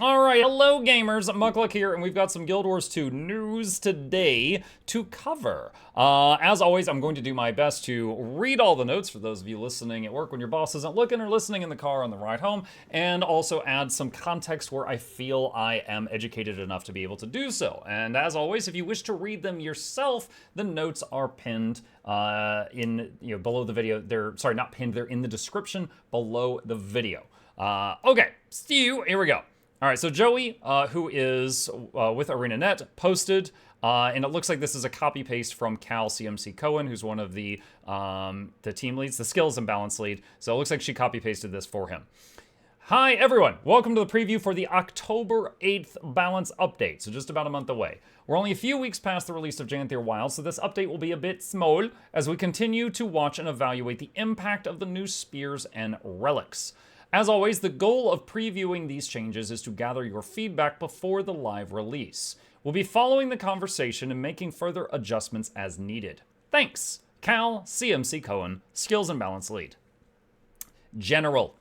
Alright, hello gamers, Muckluck here, and we've got some Guild Wars 2 news today to cover. As always, I'm going to do my best to read all the notes for those of you listening at work when your boss isn't looking, or listening in the car on the ride home, and also add some context where I feel I am educated enough to be able to do so. And as always, if you wish to read them yourself, the notes are pinned below the video. They're, sorry, not pinned, they're in the description below the video. Okay, Stu, here we go. All right, so Joey, who is with ArenaNet, posted, and it looks like this is a copy-paste from Cal CMC Cohen, who's one of the team leads, the skills and balance lead. So it looks like she copy-pasted this for him. Hi, everyone. Welcome to the preview for the October 8th balance update, so just about a month away. We're only a few weeks past the release of Janthier Wild, so this update will be a bit small as we continue to watch and evaluate the impact of the new spears and relics. As always, the goal of previewing these changes is to gather your feedback before the live release. We'll be following the conversation and making further adjustments as needed. Thanks, Cal CMC Cohen, Skills and Balance Lead. General.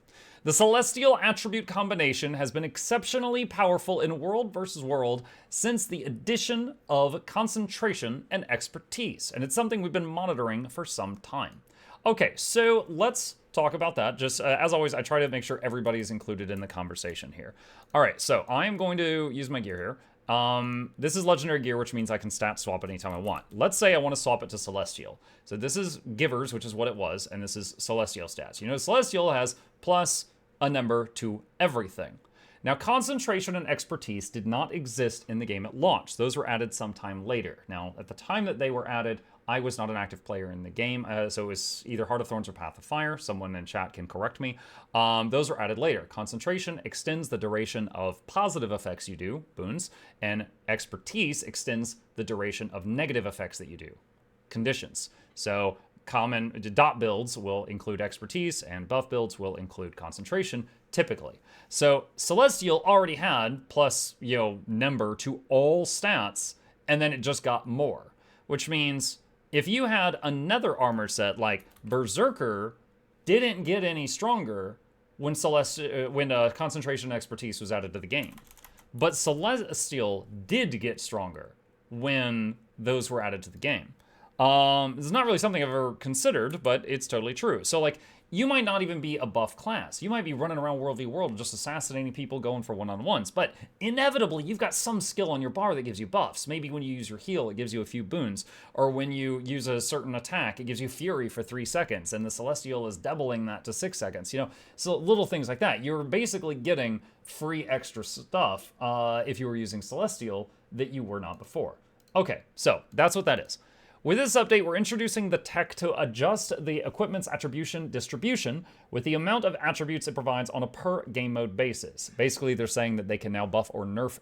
The Celestial attribute combination has been exceptionally powerful in World vs. World since the addition of Concentration and Expertise, and it's something we've been monitoring for some time. Okay, so let's talk about that. Just as always, I try to make sure everybody's included in the conversation here. All right, so I am going to use my gear here. This is legendary gear, which means I can stat swap it anytime I want. Let's say I want to swap it to Celestial. So this is Givers, which is what it was, and this is Celestial stats. You know, Celestial has plus a number to everything. Now, Concentration and Expertise did not exist in the game at launch. Those were added sometime later. Now, at the time that they were added, I was not an active player in the game, so it was either Heart of Thorns or Path of Fire. Someone in chat can correct me. Those were added later. Concentration extends the duration of positive effects you do, boons, and Expertise extends the duration of negative effects that you do, conditions. So common dot builds will include Expertise, and buff builds will include Concentration, typically. So Celestial already had plus, number to all stats, and then it just got more, which means if you had another armor set like Berserker didn't get any stronger when Concentration and Expertise was added to the game. But Celestial did get stronger when those were added to the game. It's not really something I've ever considered, but it's totally true. So like, you might not even be a buff class. You might be running around World v World just assassinating people, going for one-on-ones. But inevitably, you've got some skill on your bar that gives you buffs. Maybe when you use your heal, it gives you a few boons. Or when you use a certain attack, it gives you Fury for 3 seconds. And the Celestial is doubling that to 6 seconds. So little things like that. You're basically getting free extra stuff if you were using Celestial that you were not before. Okay, so that's what that is. With this update, we're introducing the tech to adjust the equipment's attribution distribution with the amount of attributes it provides on a per game mode basis. Basically, they're saying that they can now buff or nerf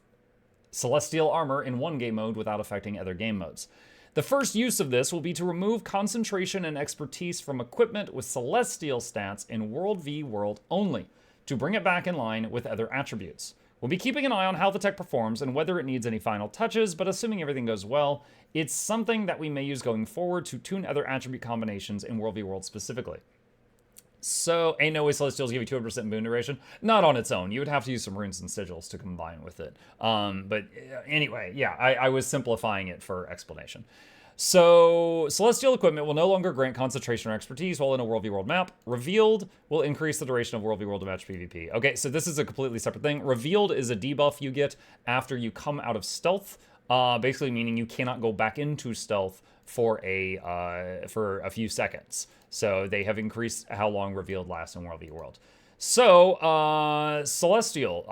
Celestial armor in one game mode without affecting other game modes. The first use of this will be to remove Concentration and Expertise from equipment with Celestial stats in World v World only, to bring it back in line with other attributes. We'll be keeping an eye on how the tech performs and whether it needs any final touches, but assuming everything goes well, it's something that we may use going forward to tune other attribute combinations in World v World specifically. So, ain't no way Celestials give you 200% boon duration? Not on its own. You would have to use some runes and sigils to combine with it. But anyway, yeah, I was simplifying it for explanation. So, Celestial equipment will no longer grant Concentration or Expertise while in a World v World map. Revealed will increase the duration of World v World to match PvP. Okay, so this is a completely separate thing. Revealed is a debuff you get after you come out of stealth, basically meaning you cannot go back into stealth for a few seconds. So they have increased how long Revealed lasts in World v World. So, Celestial,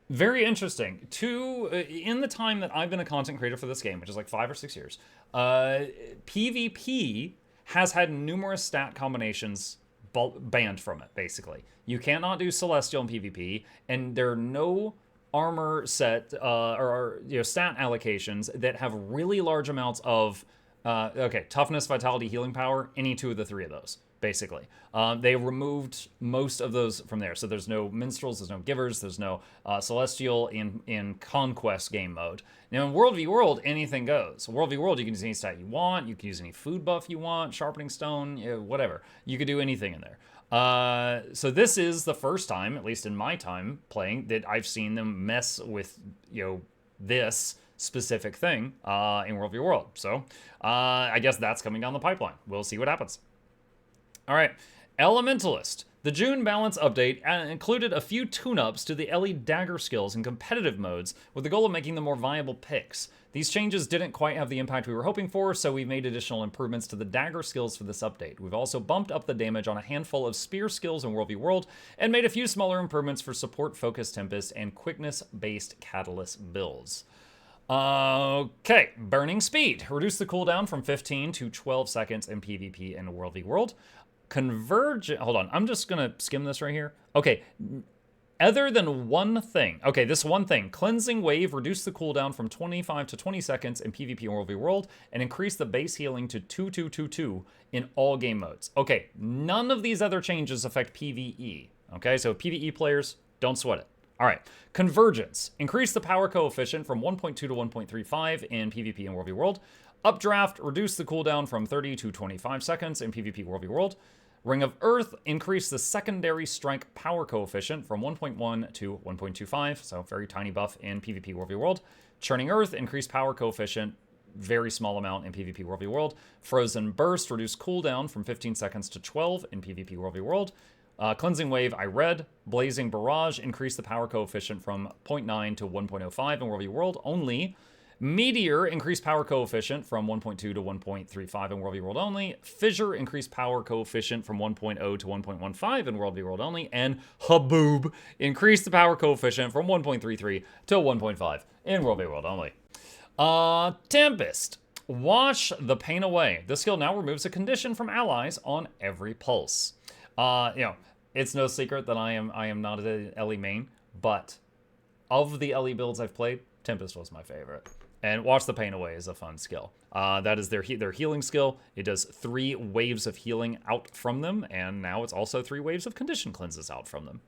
very interesting. In the time that I've been a content creator for this game, which is like 5 or 6 years, PvP has had numerous stat combinations banned from it, basically. You cannot do Celestial in PvP, and there are no armor set or stat allocations that have really large amounts of toughness, vitality, healing power, any 2 of the 3 of those, basically. They removed most of those from there. So there's no Minstrels, there's no Givers, there's no Celestial in Conquest game mode. Now in World v World, anything goes. World v World, you can use any stat you want, you can use any food buff you want, Sharpening Stone, whatever. You could do anything in there. So this is the first time, at least in my time playing, that I've seen them mess with, this specific thing in World v. World. So I guess that's coming down the pipeline. We'll see what happens. All right, Elementalist. The June balance update included a few tune-ups to the Ellie dagger skills in competitive modes with the goal of making them more viable picks. These changes didn't quite have the impact we were hoping for, so we've made additional improvements to the dagger skills for this update. We've also bumped up the damage on a handful of spear skills in World v. World, and made a few smaller improvements for support, focus, tempest, and quickness-based catalyst builds. Okay, Burning Speed. Reduce the cooldown from 15 to 12 seconds in PvP in World v. World. Hold on, I'm just gonna skim this right here. Okay, other than one thing. Okay, this one thing. Cleansing Wave reduced the cooldown from 25 to 20 seconds in PvP and World v. World, and increased the base healing to 2222 in all game modes. Okay, none of these other changes affect PvE. Okay, so PvE players, don't sweat it. All right, Convergence. Increase the power coefficient from 1.2 to 1.35 in PvP and World v. World. Updraft. Reduce the cooldown from 30 to 25 seconds in PvP World v. World. Ring of Earth. Increase the secondary strike power coefficient from 1.1 to 1.25, so very tiny buff in PvP World v. World. Churning Earth. Increase power coefficient, very small amount in PvP World v. World. Frozen Burst. Reduce cooldown from 15 seconds to 12 in PvP World v. World. Cleansing Wave, I read. Blazing Barrage, increase the power coefficient from 0.9 to 1.05 in World v. World only. Meteor, increase power coefficient from 1.2 to 1.35 in World v. World only. Fissure, increase power coefficient from 1.0 to 1.15 in World v. World only. And Haboob, increase the power coefficient from 1.33 to 1.5 in World v. World only. Tempest. Wash the pain away. This skill now removes a condition from allies on every pulse. It's no secret that I am not an Ellie main, but of the Ellie builds I've played, Tempest was my favorite. And Wash the Pain Away is a fun skill. That is their healing skill. It does 3 waves of healing out from them, and now it's also 3 waves of condition cleanses out from them.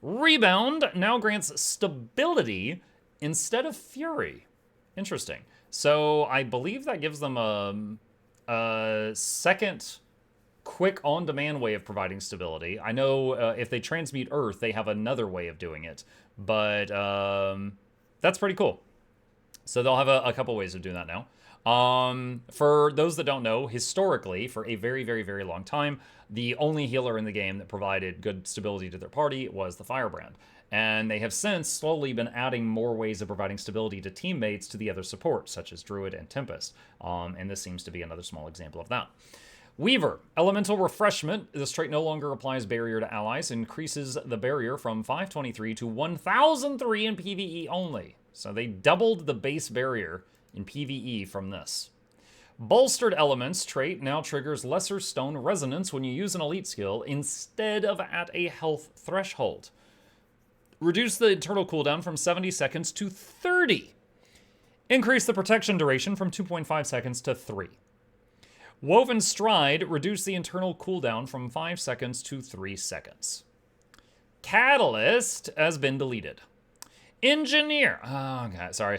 Rebound now grants stability instead of fury. Interesting. So I believe that gives them a second quick on-demand way of providing stability. I know if they transmute Earth, they have another way of doing it, but that's pretty cool. So they'll have a couple ways of doing that now. For those that don't know, historically, for a very, very, very long time, the only healer in the game that provided good stability to their party was the Firebrand. And they have since slowly been adding more ways of providing stability to teammates to the other supports, such as Druid and Tempest. And this seems to be another small example of that. Weaver, Elemental Refreshment. This trait no longer applies barrier to allies, increases the barrier from 523 to 1003 in PvE only. So they doubled the base barrier in PvE from this. Bolstered Elements trait now triggers Lesser Stone Resonance when you use an elite skill instead of at a health threshold. Reduce the internal cooldown from 70 seconds to 30. Increase the protection duration from 2.5 seconds to 3. Woven Stride, reduce the internal cooldown from 5 seconds to 3 seconds. Catalyst has been deleted. Engineer. Oh, God. Sorry.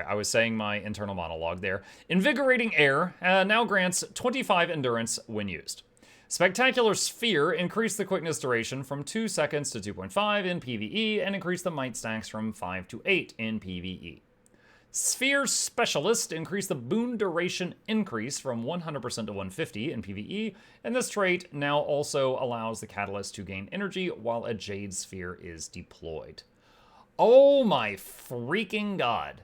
I was saying my internal monologue there. Invigorating Air now grants 25 endurance when used. Spectacular Sphere, increase the quickness duration from 2 seconds to 2.5 in PvE, and increase the might stacks from 5 to 8 in PvE. Sphere Specialist, increase the boon duration increase from 100% to 150 in PvE, and this trait now also allows the Catalyst to gain energy while a Jade Sphere is deployed. Oh my freaking God.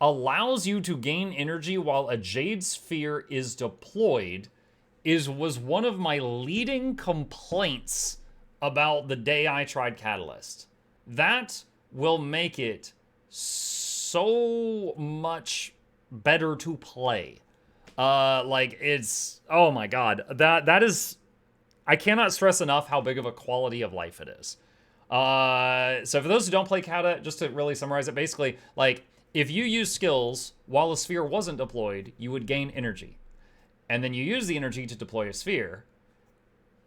Allows you to gain energy while a Jade Sphere is deployed was one of my leading complaints about the day I tried Catalyst. That will make it so much better to play. Oh my God. That is, I cannot stress enough how big of a quality of life it is. So for those who don't play Kata, just to really summarize it, basically, like, if you use skills while a sphere wasn't deployed, you would gain energy. And then you use the energy to deploy a sphere.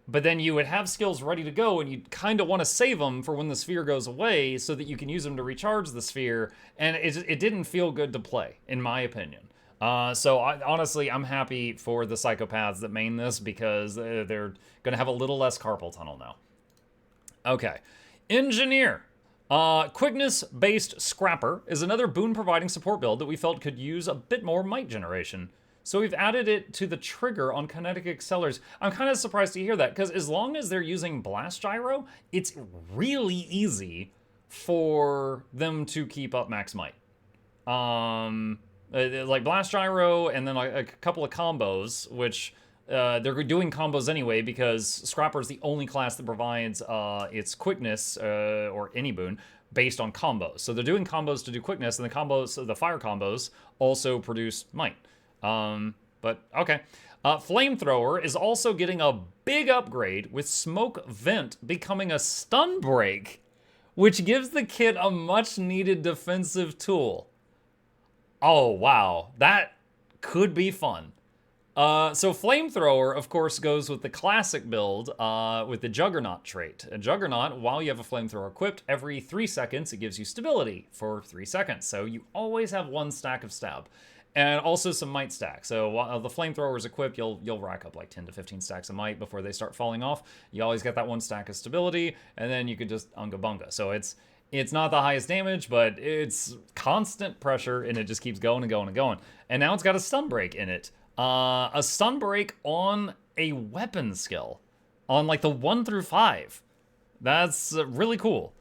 But then you would have skills ready to go, and you'd kind of want to save them for when the sphere goes away so that you can use them to recharge the sphere. And it didn't feel good to play, in my opinion. Honestly, I'm happy for the psychopaths that main this because they're going to have a little less carpal tunnel now. Okay. Engineer. Quickness-based Scrapper is another boon-providing support build that we felt could use a bit more might generation. So we've added it to the trigger on kinetic accelerators. I'm kind of surprised to hear that, because as long as they're using Blast Gyro, it's really easy for them to keep up max might. Like Blast Gyro and then a couple of combos, which they're doing combos anyway because Scrapper is the only class that provides its quickness or any boon based on combos. So they're doing combos to do quickness, and the combos, the fire combos, also produce might. But okay. Flamethrower is also getting a big upgrade with Smoke Vent becoming a stun break, which gives the kit a much needed defensive tool. Oh, wow. That could be fun. So Flamethrower, of course, goes with the classic build with the Juggernaut trait. A Juggernaut, while you have a Flamethrower equipped, every 3 seconds it gives you stability for 3 seconds. So you always have 1 stack of stab. And also some might stack. So while the Flamethrower is equipped, you'll rack up like 10 to 15 stacks of might before they start falling off. You always get that 1 stack of stability, and then you could just unga bunga. So it's not the highest damage, but it's constant pressure, and it just keeps going and going and going. And now it's got a stun break in it. A stun break on a weapon skill. On like the 1 through 5. That's really cool.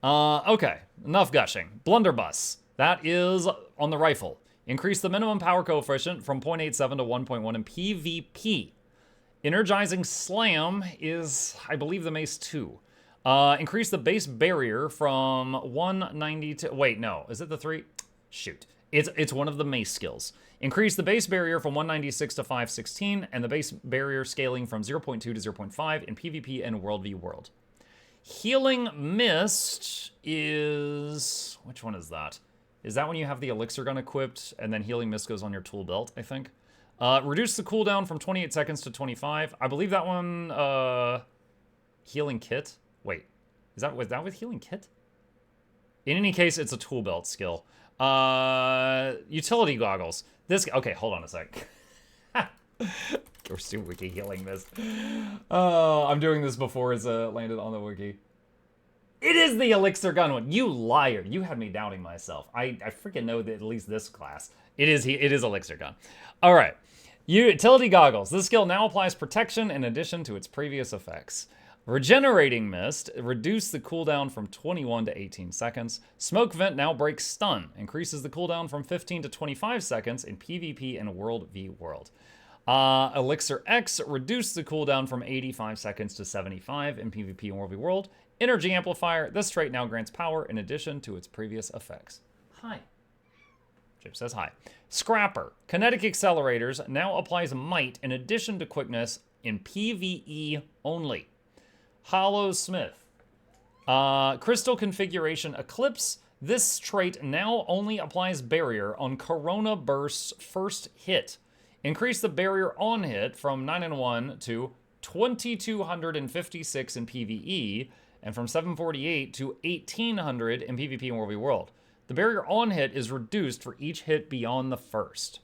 Okay, enough gushing. Blunderbuss. That is on the rifle. Increase the minimum power coefficient from 0.87 to 1.1 in PvP. Energizing Slam is, I believe, the Mace 2. Increase the base barrier from 190 to... Wait, no. Is it the 3? Shoot. It's one of the Mace skills. Increase the base barrier from 196 to 516, and the base barrier scaling from 0.2 to 0.5 in PvP and World v World. Healing Mist is... Which one is that? Is that when you have the Elixir Gun equipped, and then Healing Mist goes on your tool belt, I think? Reduce the cooldown from 28 seconds to 25. I believe that one, Healing Kit? Wait, was that with Healing Kit? In any case, it's a tool belt skill. Utility Goggles. Okay, hold on a sec. We're still wiki Healing Mist. I'm doing this before it's landed on the wiki. It is the Elixir Gun one. You liar. You had me doubting myself. I freaking know that at least this class. It is Elixir Gun. All right. Utility Goggles. This skill now applies protection in addition to its previous effects. Regenerating Mist. Reduce the cooldown from 21 to 18 seconds. Smoke Vent now breaks stun. Increases the cooldown from 15 to 25 seconds in PvP and World v World. Elixir X. Reduce the cooldown from 85 seconds to 75 in PvP and World v World. Energy Amplifier. This trait now grants power in addition to its previous effects. Hi. Chip says hi. Scrapper. Kinetic Accelerators now applies might in addition to quickness in PvE only. Hollow Smith. Crystal Configuration Eclipse. This trait now only applies barrier on Corona Burst's first hit. Increase the barrier on hit from 901 to 2256 in PvE, and from 748 to 1800 in PvP and World v World. The barrier on hit is reduced for each hit beyond the first.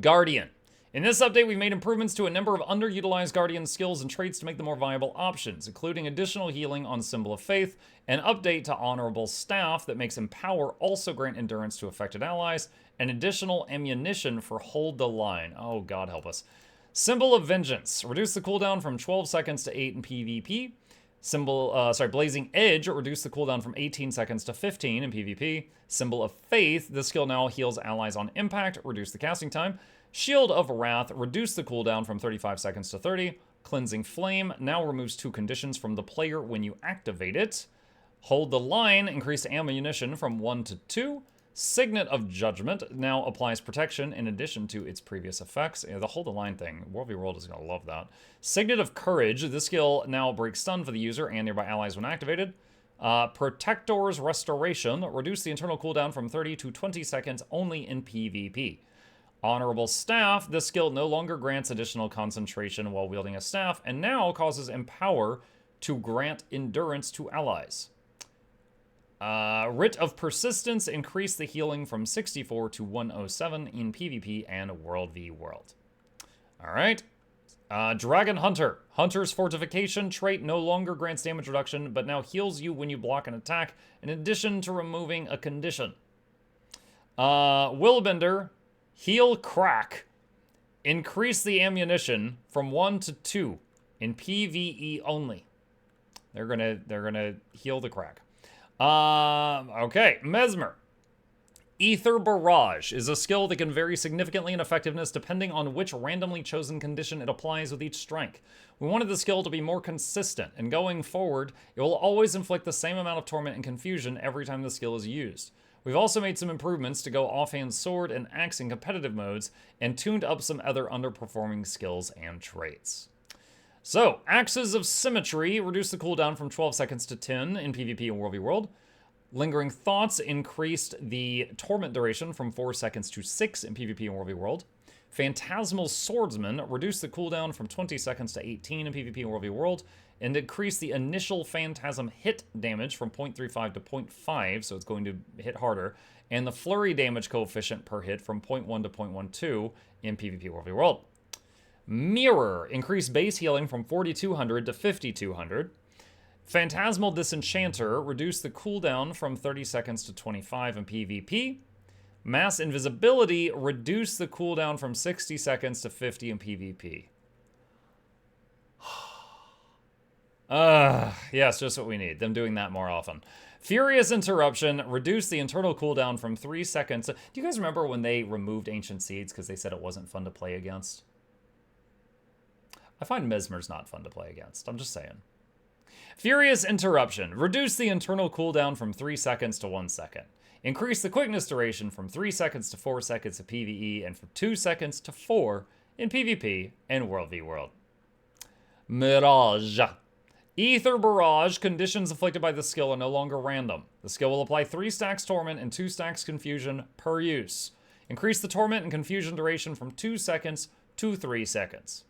Guardian. In this update, we've made improvements to a number of underutilized Guardian skills and traits to make them more viable options, including additional healing on Symbol of Faith, an update to Honorable Staff that makes Empower also grant endurance to affected allies, and additional ammunition for Hold the Line. Oh, God help us. Symbol of Vengeance. Reduce the cooldown from 12 seconds to 8 in PvP. Blazing Edge, reduce the cooldown from 18 seconds to 15 in PvP. Symbol of Faith, this skill now heals allies on impact, reduce the casting time. Shield of Wrath, reduce the cooldown from 35 seconds to 30. Cleansing Flame now removes 2 conditions from the player when you activate it. Hold the Line, increase ammunition from 1 to 2. Signet of Judgment now applies protection in addition to its previous effects. The Hold the Line thing, World v World is going to love that. Signet of Courage, this skill now breaks stun for the user and nearby allies when activated. Protector's Restoration, reduce the internal cooldown from 30 to 20 seconds only in PvP. Honorable Staff, this skill no longer grants additional concentration while wielding a staff, and now causes Empower to grant endurance to allies. Writ of Persistence, increase the healing from 64 to 107 in PvP and World v World. All right. Dragon Hunter. Hunter's Fortification trait no longer grants damage reduction, but now heals you when you block an attack, in addition to removing a condition. Willbender. Heal Crack. Increase the ammunition from 1 to 2 in PvE only. They're gonna heal the crack. Okay, Mesmer. Ether Barrage is a skill that can vary significantly in effectiveness depending on which randomly chosen condition it applies with each strike. We wanted the skill to be more consistent, and going forward, it will always inflict the same amount of torment and confusion every time the skill is used. We've also made some improvements to go offhand sword and axe in competitive modes, and tuned up some other underperforming skills and traits. So, Axes of Symmetry reduce the cooldown from 12 seconds to 10 in PvP and World v World. Lingering Thoughts increased the torment duration from 4 seconds to 6 in PvP and World v World. Phantasmal Swordsman reduced the cooldown from 20 seconds to 18 in PvP and World v World, and increased the initial Phantasm hit damage from 0.35 to 0.5, so it's going to hit harder, and the flurry damage coefficient per hit from 0.1 to 0.12 in PvP World v World. Mirror increased base healing from 4,200 to 5,200. Phantasmal Disenchanter reduced the cooldown from 30 seconds to 25 in PvP. Mass Invisibility reduced the cooldown from 60 seconds to 50 in PvP. Yes, just what we need. Them doing that more often. Furious Interruption reduced the internal cooldown from 3 seconds. Do you guys remember when they removed Ancient Seeds because they said it wasn't fun to play against? I find Mesmer's not fun to play against. I'm just saying. Furious Interruption reduced the internal cooldown from 3 seconds to 1 second. Increased the quickness duration from 3 seconds to 4 seconds in PvE, and from 2 seconds to 4 in PvP and World v World. Mirage. Ether Barrage conditions inflicted by the skill are no longer random. The skill will apply 3 stacks Torment and 2 stacks Confusion per use. Increase the Torment and Confusion duration from 2 seconds to 3 seconds.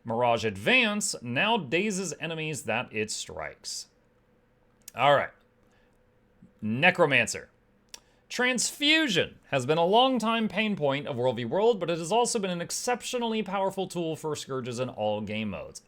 Mirage Advance now dazes enemies that it strikes. Alright. Necromancer. Transfusion has been a long-time pain point of World v World, but it has also been an exceptionally powerful tool for Scourges in all game modes.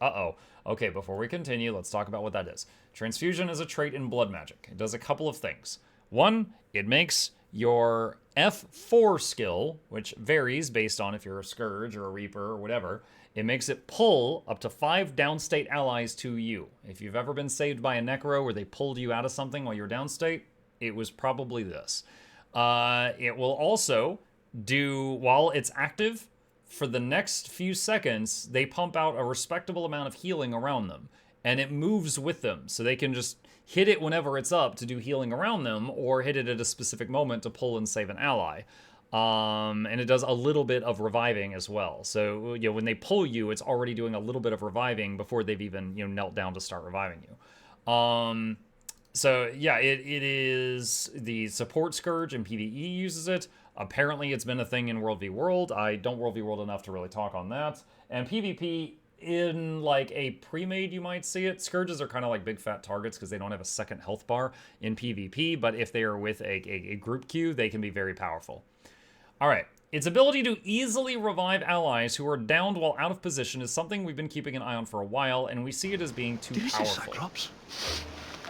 Okay, before we continue, let's talk about what that is. Transfusion is a trait in blood magic. It does a couple of things. One, it makes your F4 skill, which varies based on if you're a Scourge or a Reaper or whatever, it makes it pull up to 5 downstate allies to you. If you've ever been saved by a Necro where they pulled you out of something while you're downstate, it was probably this. It will also do, while it's active, for the next few seconds, they pump out a respectable amount of healing around them. And it moves with them, so they can just hit it whenever it's up to do healing around them, or hit it at a specific moment to pull and save an ally. And it does a little bit of reviving as well. So, you know, when they pull you, it's already doing a little bit of reviving before they've even, you know, knelt down to start reviving you. So, yeah, it is the support Scourge in PvE uses it. Apparently, it's been a thing in World v World. I don't World v World enough to really talk on that. And PvP, in like a pre-made, you might see it. Scourges are kind of like big fat targets because they don't have a second health bar in PvP. But if they are with a group queue, they can be very powerful. All right. Its ability to easily revive allies who are downed while out of position is something we've been keeping an eye on for a while, and we see it as being too powerful. Cyclops?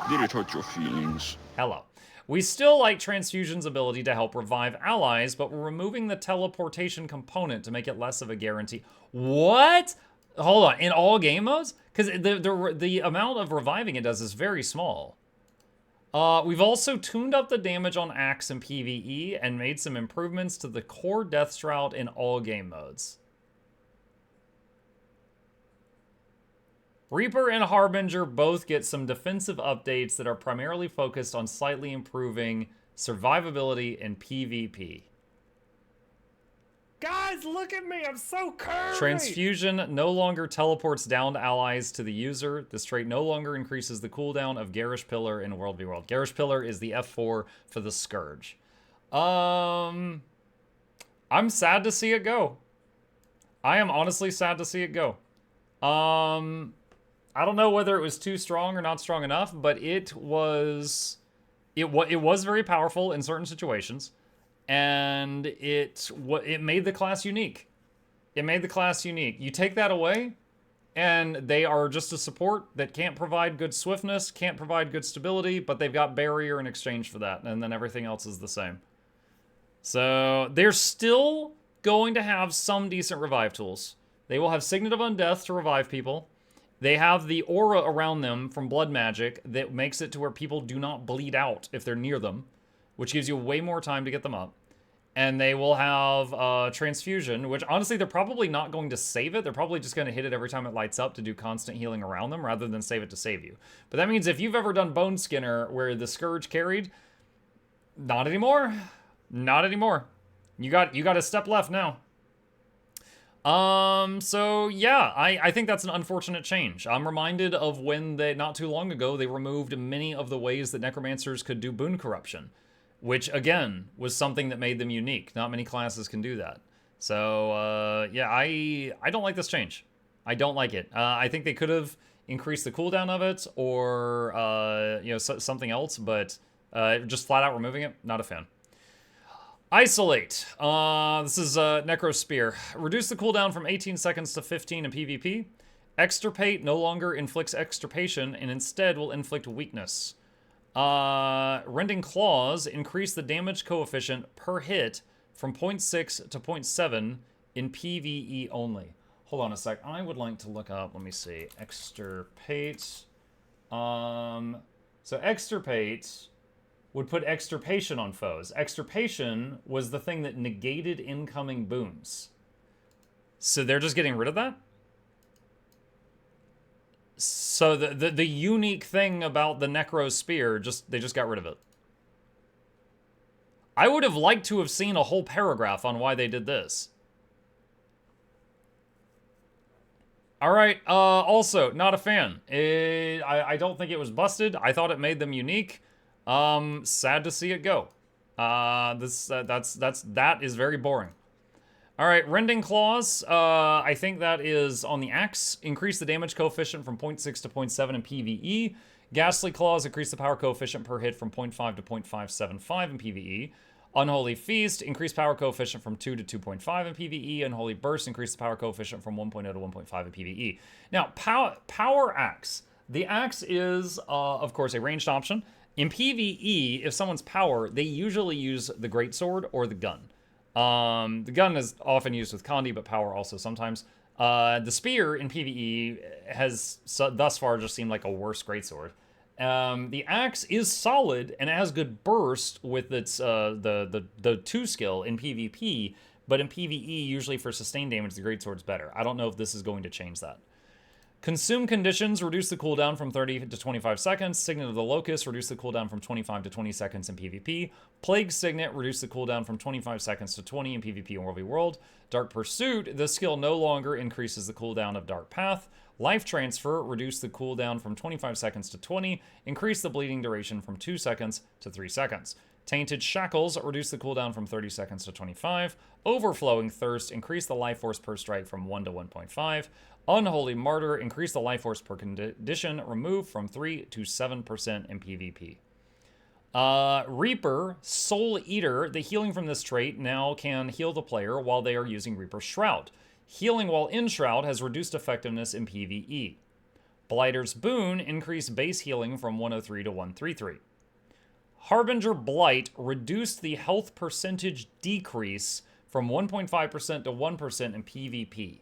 Did it hurt your feelings? Hello. We still like Transfusion's ability to help revive allies, but we're removing the teleportation component to make it less of a guarantee. What? Hold on. In all game modes? Because the amount of reviving it does is very small. We've also tuned up the damage on Axe in PvE and made some improvements to the core Death Shroud in all game modes. Reaper and Harbinger both get some defensive updates that are primarily focused on slightly improving survivability in PvP. Guys, look at me, I'm so curvy! Transfusion no longer teleports downed allies to the user. This trait no longer increases the cooldown of Garish Pillar in World v World. Garish Pillar is the F4 for the Scourge. I'm sad to see it go. I am honestly sad to see it go. I don't know whether it was too strong or not strong enough, but it was It was very powerful in certain situations, and it made the class unique. It made the class unique. You take that away, and they are just a support that can't provide good swiftness, can't provide good stability, but they've got barrier in exchange for that, and then everything else is the same. So they're still going to have some decent revive tools. They will have Signet of Undeath to revive people. They have the aura around them from blood magic that makes it to where people do not bleed out if they're near them, which gives you way more time to get them up. And they will have transfusion, which honestly, they're probably not going to save it. They're probably just going to hit it every time it lights up to do constant healing around them rather than save it to save you. But that means if you've ever done Bone Skinner where the Scourge carried, not anymore. Not anymore. You got a step left now. So yeah, I think that's an unfortunate change. I'm reminded of when not too long ago, they removed many of the ways that Necromancers could do boon corruption, which again was something that made them unique. Not many classes can do that. So yeah, I don't like this change. I don't like it. I think they could have increased the cooldown of it or something else, but just flat out removing it, not a fan. Isolate. This is Necro Spear. Reduce the cooldown from 18 seconds to 15 in PvP. Extirpate no longer inflicts extirpation and instead will inflict weakness. Rending Claws increase the damage coefficient per hit from 0.6 to 0.7 in PvE only. Hold on a sec. I would like to look up, let me see, Extirpate. So Extirpate would put extirpation on foes. Extirpation was the thing that negated incoming boons. So they're just getting rid of that? So the unique thing about the Necro Spear, they just got rid of it. I would have liked to have seen a whole paragraph on why they did this. Alright, also, not a fan. I don't think it was busted. I thought it made them unique. Sad to see it go. That is very boring. All right, Rending Claws. I think that is on the axe. Increase the damage coefficient from 0.6 to 0.7 in PvE. Ghastly Claws increase the power coefficient per hit from 0.5 to 0.575 in PvE. Unholy Feast increase power coefficient from 2 to 2.5 in PvE. Unholy Burst increase the power coefficient from 1.0 to 1.5 in PvE. Now, Power Axe. The axe is, of course, a ranged option. In PvE, if someone's power, they usually use the greatsword or the gun. The gun is often used with Condi, but power also sometimes. The spear in PvE has thus far just seemed like a worse greatsword. The axe is solid and has good burst with its the 2 skill in PvP, but in PvE, usually for sustained damage, the greatsword's better. I don't know if this is going to change that. Consume Conditions reduce the cooldown from 30 to 25 seconds. Signet of the Locust reduce the cooldown from 25 to 20 seconds in PvP. Plague Signet reduce the cooldown from 25 seconds to 20 in PvP and World v. World. Dark Pursuit, the skill no longer increases the cooldown of Dark Path. Life Transfer reduce the cooldown from 25 seconds to 20. Increase the bleeding duration from 2 seconds to 3 seconds. Tainted Shackles reduce the cooldown from 30 seconds to 25. Overflowing Thirst increase the life force per strike from 1 to 1.5. Unholy Martyr increase the life force per condition removed from 3 to 7% in PvP. Reaper, Soul Eater, the healing from this trait now can heal the player while they are using Reaper's Shroud. Healing while in Shroud has reduced effectiveness in PvE. Blighter's Boon increased base healing from 103 to 133. Harbinger Blight reduced the health percentage decrease from 1.5% to 1% in PvP.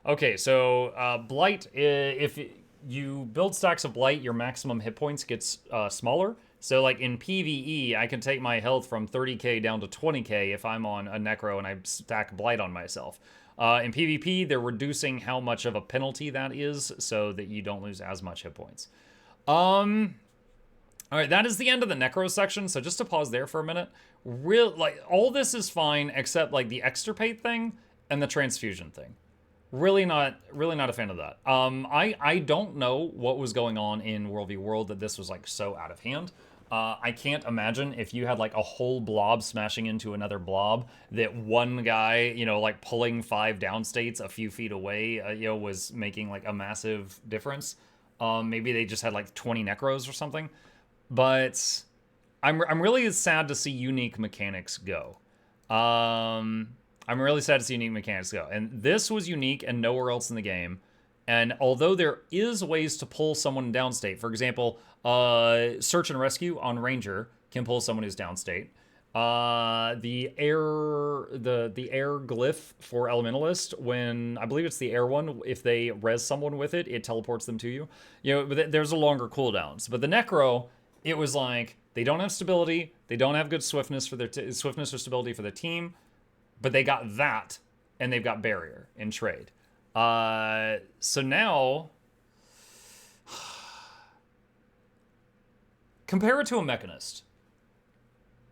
Okay, so Blight, if you build stacks of Blight, your maximum hit points gets smaller. So like in PvE, I can take my health from 30k down to 20k if I'm on a Necro and I stack Blight on myself. In PvP, they're reducing how much of a penalty that is so that you don't lose as much hit points. All right, that is the end of the Necro section. So just to pause there for a minute, all this is fine except like the extirpate thing and the transfusion thing. Really not a fan of that. I don't know what was going on in World v. World that this was like so out of hand. I can't imagine if you had like a whole blob smashing into another blob that one guy, like pulling 5 down states a few feet away, was making like a massive difference. Maybe they just had like 20 Necros or something. But I'm really sad to see unique mechanics go. I'm really sad to see unique mechanics go. And this was unique and nowhere else in the game. And although there is ways to pull someone in downstate, for example, search and rescue on Ranger can pull someone who's downstate. The air glyph for Elementalist, when I believe it's the air one, if they res someone with it, it teleports them to you. You know, but there's a longer cooldowns. But the Necro, it was like they don't have stability, they don't have good swiftness for their swiftness or stability for the team, but they got that, and they've got barrier in trade. So now, compare it to a Mechanist.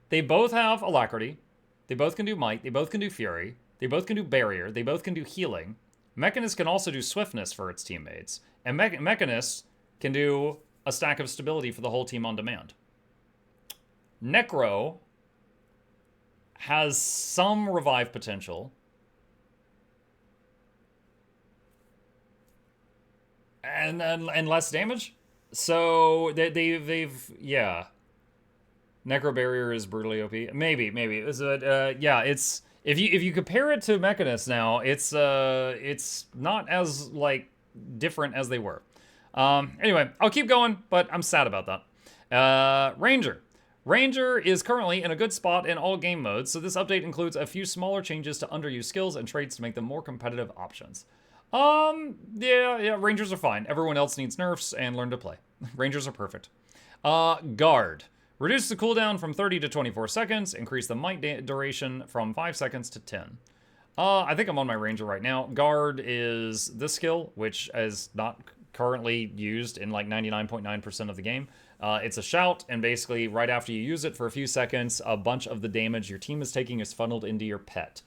They both have Alacrity, they both can do Might, they both can do Fury, they both can do Barrier, they both can do Healing. Mechanist can also do Swiftness for its teammates, and Mechanist can do a stack of stability for the whole team on demand. Necro has some revive potential, and less damage. So they've yeah. Necro Barrier is brutally OP. Maybe. Yeah, it's if you compare it to Mechanist now, it's not as like different as they were. Anyway, I'll keep going, but I'm sad about that. Ranger. Ranger is currently in a good spot in all game modes, so this update includes a few smaller changes to underused skills and traits to make them more competitive options. Yeah, Rangers are fine. Everyone else needs nerfs and learn to play. Rangers are perfect. Guard. Reduce the cooldown from 30 to 24 seconds. Increase the might duration from 5 seconds to 10. I think I'm on my Ranger right now. Guard is this skill, which is not currently used in like 99.9% of the game. It's a shout, and basically right after you use it for a few seconds, a bunch of the damage your team is taking is funneled into your pet.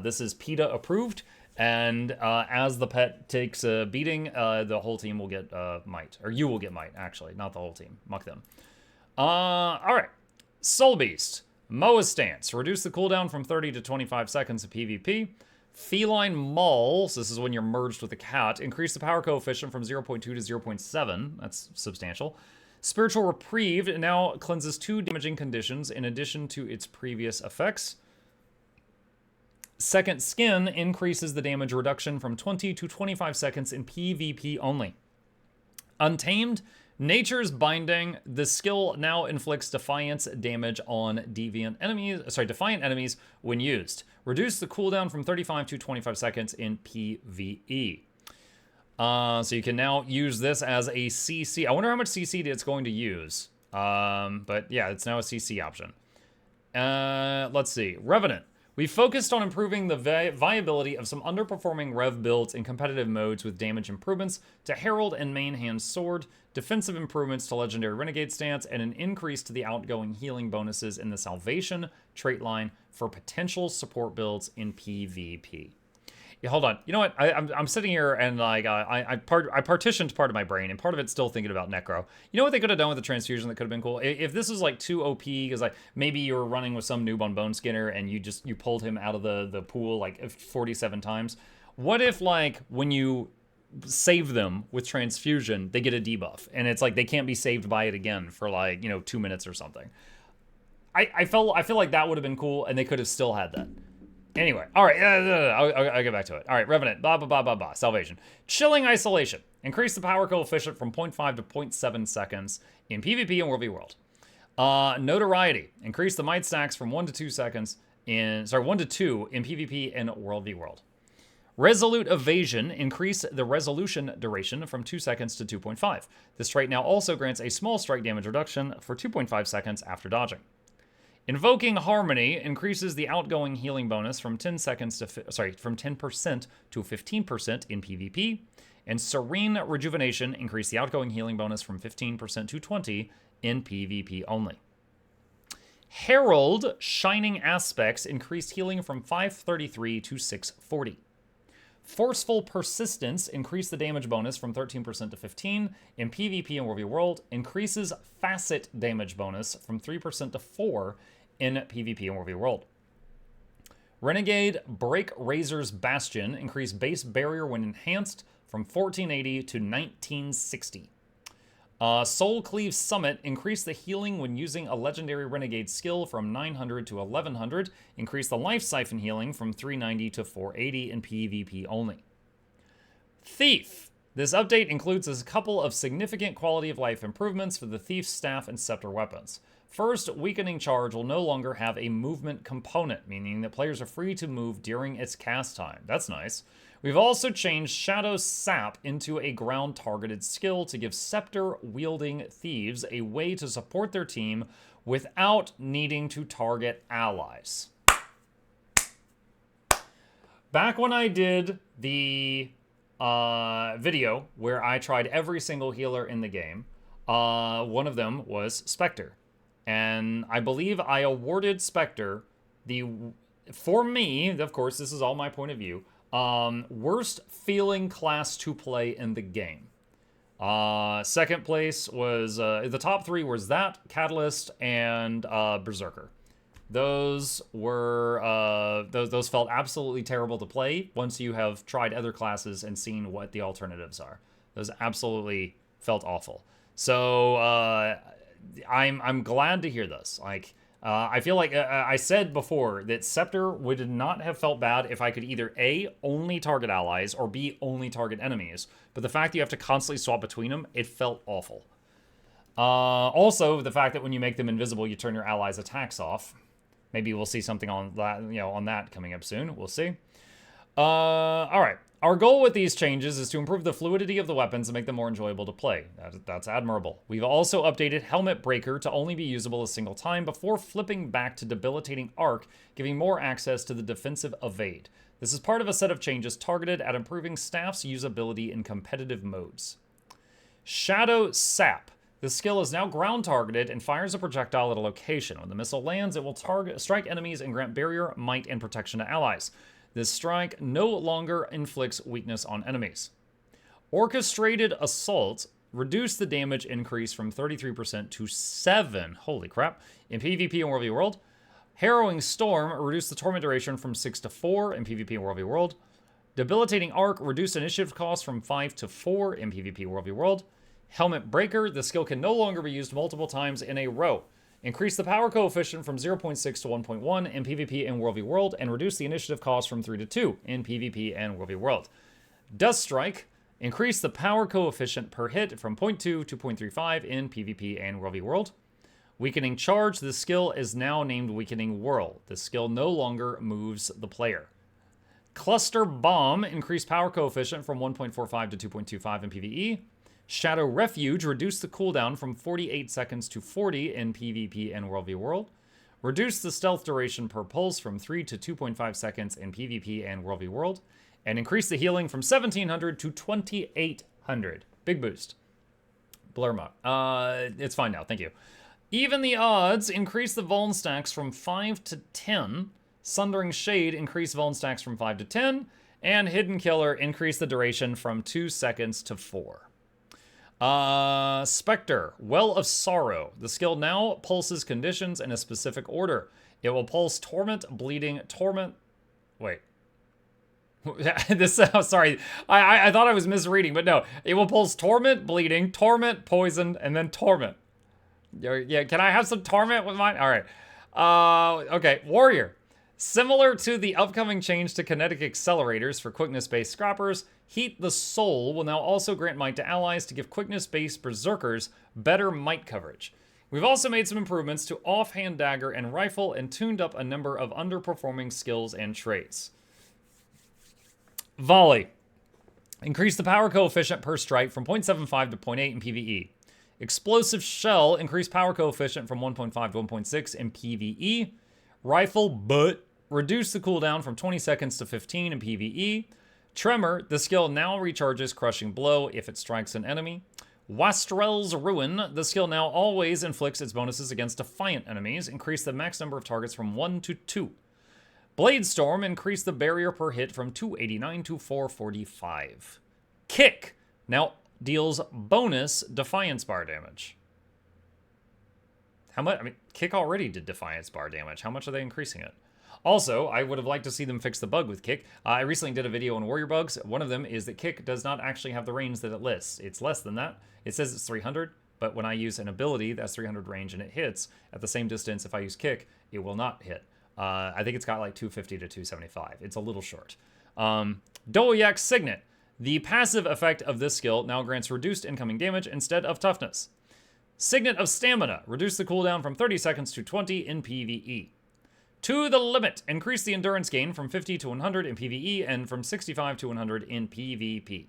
This is PETA approved, and as the pet takes a beating, the whole team will get might. Or you will get might, actually, not the whole team. Muck them. Alright. Soul Beast. Moa Stance. Reduce the cooldown from 30 to 25 seconds of PvP. Feline Maul. So this is when you're merged with a cat. Increase the power coefficient from 0.2 to 0.7. That's substantial. Spiritual Reprieve. It now cleanses 2 damaging conditions in addition to its previous effects. Second Skin increases the damage reduction from 20 to 25 seconds in PvP only. Untamed. Nature's Binding. The skill now inflicts defiance damage on defiant enemies when used. Reduce the cooldown from 35 to 25 seconds in PvE. So you can now use this as a CC. I wonder how much CC it's going to use. But yeah, it's now a CC option. Let's see. Revenant. We focused on improving the viability of some underperforming Rev builds in competitive modes with damage improvements to Herald and Main Hand Sword, defensive improvements to Legendary Renegade Stance, and an increase to the outgoing healing bonuses in the Salvation trait line for potential support builds in PvP. Yeah, hold on. You know what? I'm sitting here and like I partitioned part of my brain, and part of it's still thinking about Necro. You know what they could have done with the transfusion that could have been cool? If this was like too OP, because like maybe you were running with some noob on Bone Skinner and you pulled him out of the pool like 47 times. What if like when you save them with transfusion, they get a debuff, and it's like they can't be saved by it again for like 2 minutes or something. I feel like that would have been cool, and they could have still had that. Anyway, all right, I'll get back to it. All right, Revenant, blah. Salvation. Chilling Isolation. Increase the power coefficient from 0.5 to 0.7 seconds in PvP and World v World. Notoriety. Increase the might stacks from 1 to 2 seconds 1 to 2 in PvP and World v World. Resolute Evasion. Increase the resolution duration from 2 seconds to 2.5. This trait now also grants a small strike damage reduction for 2.5 seconds after dodging. Invoking Harmony increases the outgoing healing bonus from 10% to 15% in PvP, and Serene Rejuvenation increase the outgoing healing bonus from 15% to 20% in PvP only. Herald Shining Aspects increased healing from 533 to 640. Forceful Persistence increased the damage bonus from 13% to 15% in PvP and World v World. Increases Facet damage bonus from 3% to 4% in PvP and World v World. Renegade Break Razor's Bastion increased base barrier when enhanced from 1480 to 1960. Soul Cleave Summit, increase the healing when using a legendary renegade skill from 900 to 1100. Increase the life siphon healing from 390 to 480 in PvP only. Thief. This update includes a couple of significant quality of life improvements for the Thief's staff and scepter weapons. First, Weakening Charge will no longer have a movement component, meaning that players are free to move during its cast time. That's nice. We've also changed Shadow Sap into a ground-targeted skill to give scepter-wielding thieves a way to support their team without needing to target allies. Back when I did the video where I tried every single healer in the game, one of them was Spectre. And I believe I awarded Spectre for me, of course, this is all my point of view, worst feeling class to play in the game. Second place was, the top three was that, Catalyst, and Berserker. Those were, those felt absolutely terrible to play once you have tried other classes and seen what the alternatives are. Those absolutely felt awful. So, I'm glad to hear this. Like, I feel like I said before that Scepter would not have felt bad if I could either A, only target allies, or B, only target enemies. But the fact that you have to constantly swap between them, it felt awful. Also, the fact that when you make them invisible, you turn your allies' attacks off. Maybe we'll see something on that, on that coming up soon. We'll see. All right. Our goal with these changes is to improve the fluidity of the weapons and make them more enjoyable to play. That's admirable. We've also updated Helmet Breaker to only be usable a single time before flipping back to Debilitating Arc, giving more access to the defensive evade. This is part of a set of changes targeted at improving staff's usability in competitive modes. Shadow Sap. This skill is now ground targeted and fires a projectile at a location. When the missile lands, it will strike enemies and grant barrier, might, and protection to allies. This strike no longer inflicts weakness on enemies. Orchestrated Assault. Reduce the damage increase from 33% to 7%. Holy crap. In PvP and World v. World. Harrowing Storm. Reduce the torment duration from 6 to 4 in PvP and World v. World. Debilitating Arc. Reduce initiative cost from 5 to 4 in PvP and World v. World. Helmet Breaker. The skill can no longer be used multiple times in a row. Increase the power coefficient from 0.6 to 1.1 in PvP and World v. World, and reduce the initiative cost from 3 to 2 in PvP and World v. World. Dust Strike. Increase the power coefficient per hit from 0.2 to 0.35 in PvP and World v. World. Weakening Charge. This skill is now named Weakening Whirl. This skill no longer moves the player. Cluster Bomb. Increase power coefficient from 1.45 to 2.25 in PvE. Shadow Refuge, reduce the cooldown from 48 seconds to 40 in PvP and World v. World. Reduce the stealth duration per pulse from 3 to 2.5 seconds in PvP and World v. World. And increase the healing from 1700 to 2800. Big boost. Blurma. It's fine now, thank you. Even the Odds, increase the Vuln stacks from 5 to 10. Sundering Shade, increase Vuln stacks from 5 to 10. And Hidden Killer, increase the duration from 2 seconds to 4. Spectre, Well of Sorrow. The skill now pulses conditions in a specific order. It will pulse Torment, Bleeding, Torment... Wait. Sorry. I thought I was misreading, but no. It will pulse Torment, Bleeding, Torment, Poison, and then Torment. Yeah, can I have some Torment with mine? All right. Okay, Warrior. Similar to the upcoming change to kinetic accelerators for quickness-based scrappers, Heat the Soul will now also grant might to allies to give quickness-based berserkers better might coverage. We've also made some improvements to offhand dagger and rifle and tuned up a number of underperforming skills and traits. Volley. Increase the power coefficient per strike from 0.75 to 0.8 in PvE. Explosive Shell. Increase power coefficient from 1.5 to 1.6 in PvE. Rifle Butt. Reduce the cooldown from 20 seconds to 15 in PvE. Tremor. The skill now recharges Crushing Blow if it strikes an enemy. Wastrel's Ruin. The skill now always inflicts its bonuses against defiant enemies. Increase the max number of targets from 1 to 2. Blade Storm. Increase the barrier per hit from 289 to 445. Kick. Now deals bonus Defiance bar damage. How much? I mean, Kick already did Defiance bar damage. How much are they increasing it? Also, I would have liked to see them fix the bug with Kick. I recently did a video on Warrior bugs. One of them is that Kick does not actually have the range that it lists. It's less than that. It says it's 300, but when I use an ability that's 300 range and it hits at the same distance, if I use kick, it will not hit. I think it's got like 250 to 275. It's a little short. Dolyak Signet. The passive effect of this skill now grants reduced incoming damage instead of toughness. Signet of Stamina. Reduce the cooldown from 30 seconds to 20 in PvE. To the Limit. Increase the endurance gain from 50 to 100 in PvE and from 65 to 100 in PvP.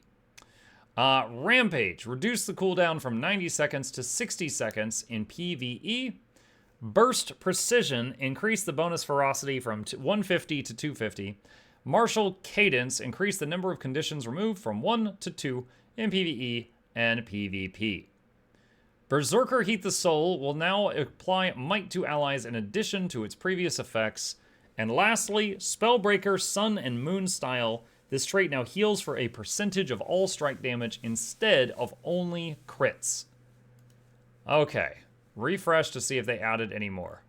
Rampage. Reduce the cooldown from 90 seconds to 60 seconds in PvE. Burst Precision. Increase the bonus ferocity from 150 to 250. Martial Cadence. Increase the number of conditions removed from 1 to 2 in PvE and PvP. Berserker Heat the Soul will now apply Might to allies in addition to its previous effects. And lastly, Spellbreaker Sun and Moon Style. This trait now heals for a percentage of all strike damage instead of only crits. Okay. Refresh to see if they added any more.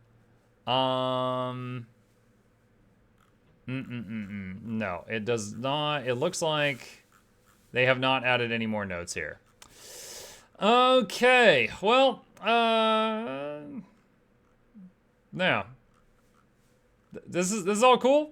No, it does not. It looks like they have not added any more notes here. Okay, well, now, this is all cool.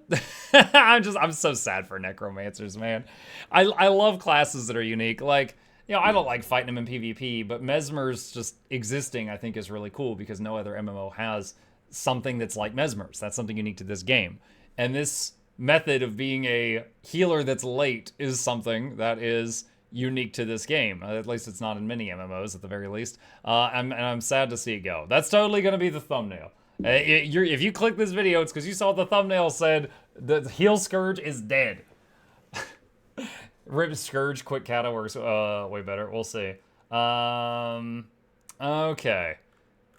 I'm so sad for necromancers, man. I love classes that are unique. Like, you know, I don't like fighting them in PvP, but Mesmer's just existing, I think, is really cool because no other MMO has something that's like Mesmer's. That's something unique to this game. And this method of being a healer that's late is something that is unique to this game. At least it's not in many MMOs, at the very least. And I'm sad to see it go. That's totally going to be the thumbnail. If you click this video, it's because you saw the thumbnail said the heal Scourge is dead. Rip Scourge, quick kata works way better. We'll see. Okay.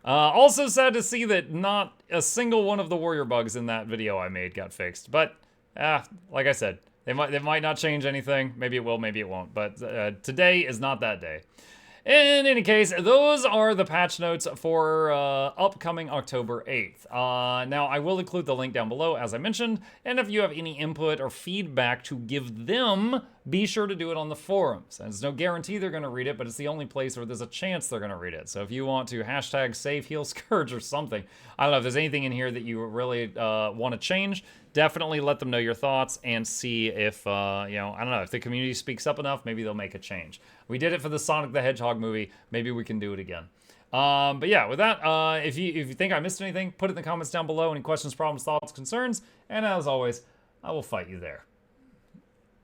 Also sad to see that not a single one of the warrior bugs in that video I made got fixed. But, like I said, they might not change anything. Maybe it will, maybe it won't. But today is not that day. In any case, those are the patch notes for upcoming October 8th. Now, I will include the link down below, as I mentioned, and if you have any input or feedback to give them, be sure to do it on the forums. And there's no guarantee they're going to read it, but it's the only place where there's a chance they're going to read it. So if you want to hashtag save heal Scourge or something, I don't know if there's anything in here that you really want to change, definitely let them know your thoughts and see if, I don't know, if the community speaks up enough, maybe they'll make a change. We did it for the Sonic the Hedgehog movie. Maybe we can do it again. But yeah, with that, if you think I missed anything, put it in the comments down below. Any questions, problems, thoughts, concerns, and as always, I will fight you there.